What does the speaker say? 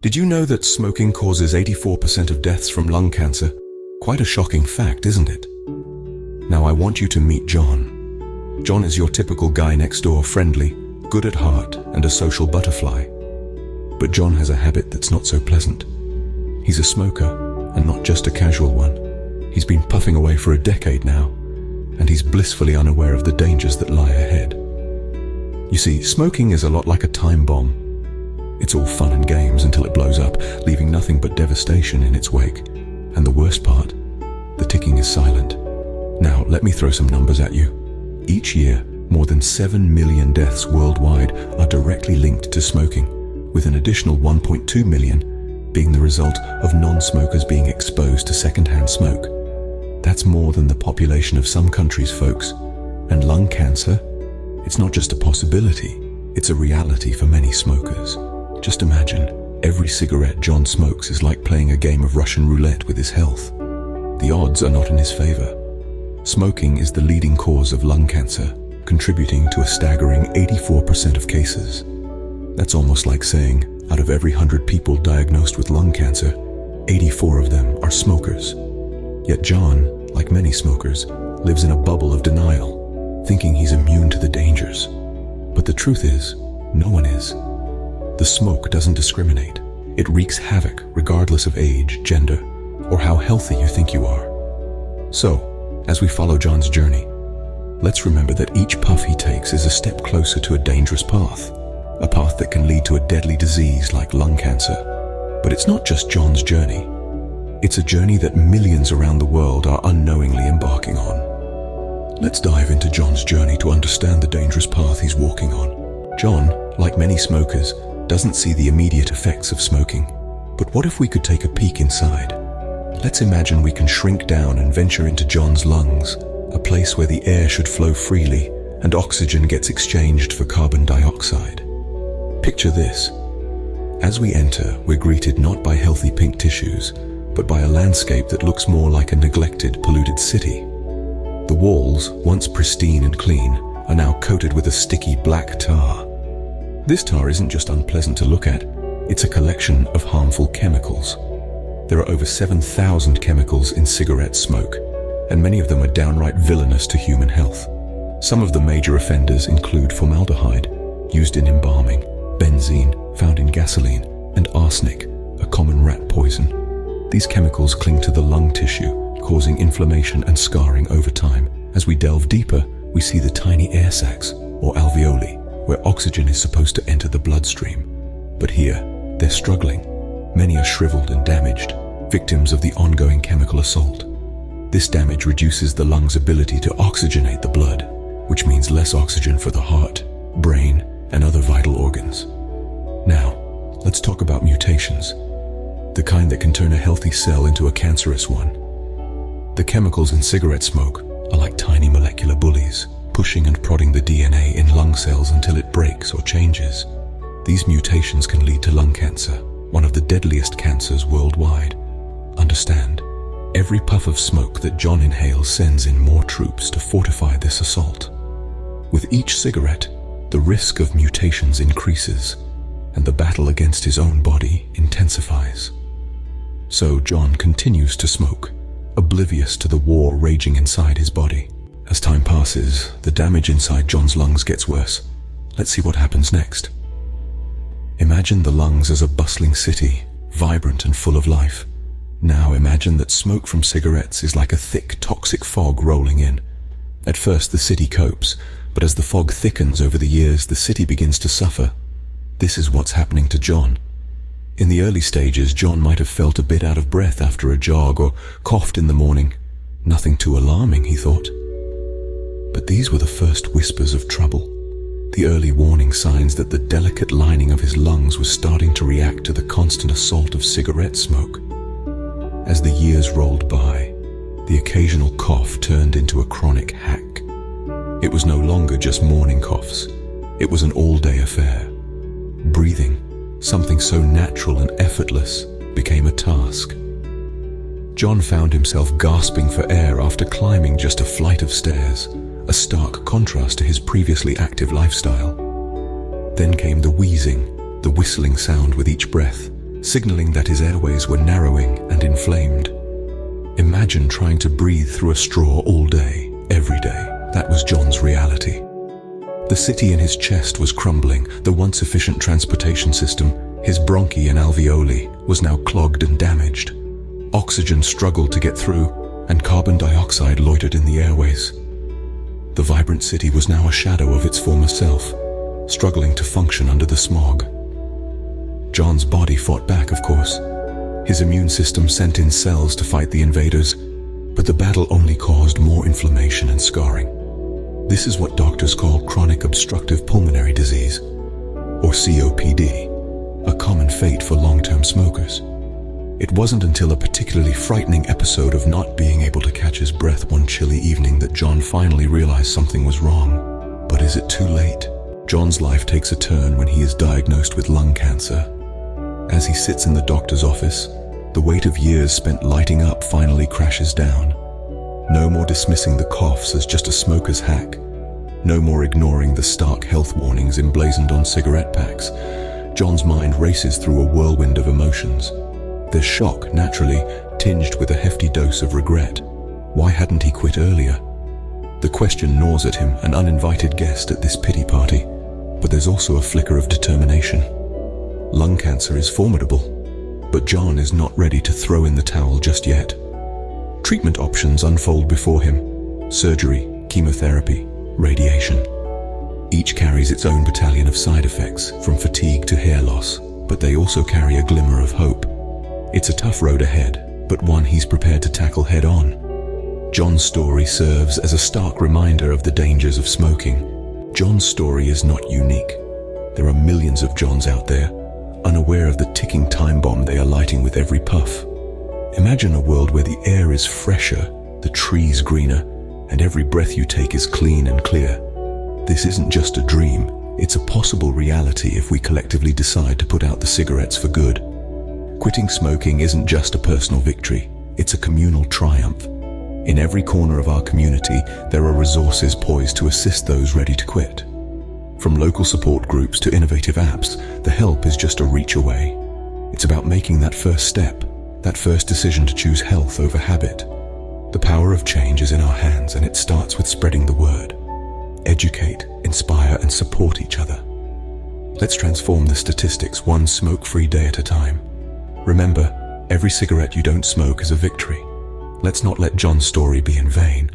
Did you know that smoking causes 84% of deaths from lung cancer? Quite a shocking fact, isn't it? Now I want you to meet John. John is your typical guy next door, friendly, good at heart, and a social butterfly. But John has a habit that's not so pleasant. He's a smoker, and not just a casual one. He's been puffing away for a decade now, and he's blissfully unaware of the dangers that lie ahead. You see, smoking is a lot like a time bomb. It's all fun and games until it blows up, leaving nothing but devastation in its wake. And the worst part, the ticking is silent. Now, let me throw some numbers at you. Each year, more than 7 million deaths worldwide are directly linked to smoking, with an additional 1.2 million being the result of non-smokers being exposed to secondhand smoke. That's more than the population of some countries, folks. And lung cancer, it's not just a possibility, it's a reality for many smokers. Just imagine, every cigarette John smokes is like playing a game of Russian roulette with his health. The odds are not in his favor. Smoking is the leading cause of lung cancer, contributing to a staggering 84% of cases. That's almost like saying, out of every 100 people diagnosed with lung cancer, 84 of them are smokers. Yet John, like many smokers, lives in a bubble of denial, thinking he's immune to the dangers. But the truth is, no one is. The smoke doesn't discriminate. It wreaks havoc regardless of age, gender, or how healthy you think you are. So, as we follow John's journey, let's remember that each puff he takes is a step closer to a dangerous path, a path that can lead to a deadly disease like lung cancer. But it's not just John's journey. It's a journey that millions around the world are unknowingly embarking on. Let's dive into John's journey to understand the dangerous path he's walking on. John, like many smokers, doesn't see the immediate effects of smoking. But what if we could take a peek inside? Let's imagine we can shrink down and venture into John's lungs, a place where the air should flow freely and oxygen gets exchanged for carbon dioxide. Picture this. As we enter, we're greeted not by healthy pink tissues, but by a landscape that looks more like a neglected, polluted city. The walls, once pristine and clean, are now coated with a sticky black tar. This tar isn't just unpleasant to look at, it's a collection of harmful chemicals. There are over 7,000 chemicals in cigarette smoke, and many of them are downright villainous to human health. Some of the major offenders include formaldehyde, used in embalming, benzene, found in gasoline, and arsenic, a common rat poison. These chemicals cling to the lung tissue, causing inflammation and scarring over time. As we delve deeper, we see the tiny air sacs, or alveoli, where oxygen is supposed to enter the bloodstream. But here, they're struggling. Many are shriveled and damaged, victims of the ongoing chemical assault. This damage reduces the lung's ability to oxygenate the blood, which means less oxygen for the heart, brain, and other vital organs. Now, let's talk about mutations, the kind that can turn a healthy cell into a cancerous one. The chemicals in cigarette smoke are like tiny molecular bullies, pushing and prodding the DNA in lung cells until it breaks or changes. These mutations can lead to lung cancer, one of the deadliest cancers worldwide. Understand, every puff of smoke that John inhales sends in more troops to fortify this assault. With each cigarette, the risk of mutations increases, and the battle against his own body intensifies. So John continues to smoke, oblivious to the war raging inside his body. As time passes, the damage inside John's lungs gets worse. Let's see what happens next. Imagine the lungs as a bustling city, vibrant and full of life. Now imagine that smoke from cigarettes is like a thick, toxic fog rolling in. At first, the city copes, but as the fog thickens over the years, the city begins to suffer. This is what's happening to John. In the early stages, John might have felt a bit out of breath after a jog or coughed in the morning. Nothing too alarming, he thought. But these were the first whispers of trouble, the early warning signs that the delicate lining of his lungs was starting to react to the constant assault of cigarette smoke. As the years rolled by, the occasional cough turned into a chronic hack. It was no longer just morning coughs. It was an all-day affair. Breathing, something so natural and effortless, became a task. John found himself gasping for air after climbing just a flight of stairs, a stark contrast to his previously active lifestyle. Then came the wheezing, the whistling sound with each breath, signaling that his airways were narrowing and inflamed. Imagine trying to breathe through a straw all day, every day. That was John's reality. The city in his chest was crumbling. The once efficient transportation system, his bronchi and alveoli, was now clogged and damaged. Oxygen struggled to get through, and carbon dioxide loitered in the airways. The vibrant city was now a shadow of its former self, struggling to function under the smog. John's body fought back, of course. His immune system sent in cells to fight the invaders, but the battle only caused more inflammation and scarring. This is what doctors call chronic obstructive pulmonary disease, or COPD, a common fate for long-term smokers. It wasn't until a particularly frightening episode of not being able to catch his breath one chilly evening that John finally realized something was wrong. But is it too late? John's life takes a turn when he is diagnosed with lung cancer. As he sits in the doctor's office, the weight of years spent lighting up finally crashes down. No more dismissing the coughs as just a smoker's hack. No more ignoring the stark health warnings emblazoned on cigarette packs. John's mind races through a whirlwind of emotions. There's shock, naturally, tinged with a hefty dose of regret. Why hadn't he quit earlier? The question gnaws at him, an uninvited guest at this pity party. But there's also a flicker of determination. Lung cancer is formidable, but John is not ready to throw in the towel just yet. Treatment options unfold before him: surgery, chemotherapy, radiation. Each carries its own battalion of side effects, from fatigue to hair loss, but they also carry a glimmer of hope. It's a tough road ahead, but one he's prepared to tackle head-on. John's story serves as a stark reminder of the dangers of smoking. John's story is not unique. There are millions of Johns out there, unaware of the ticking time bomb they are lighting with every puff. Imagine a world where the air is fresher, the trees greener, and every breath you take is clean and clear. This isn't just a dream, it's a possible reality if we collectively decide to put out the cigarettes for good. Quitting smoking isn't just a personal victory, it's a communal triumph. In every corner of our community, there are resources poised to assist those ready to quit. From local support groups to innovative apps, the help is just a reach away. It's about making that first step, that first decision to choose health over habit. The power of change is in our hands, and it starts with spreading the word. Educate, inspire, and support each other. Let's transform the statistics one smoke-free day at a time. Remember, every cigarette you don't smoke is a victory. Let's not let John's story be in vain.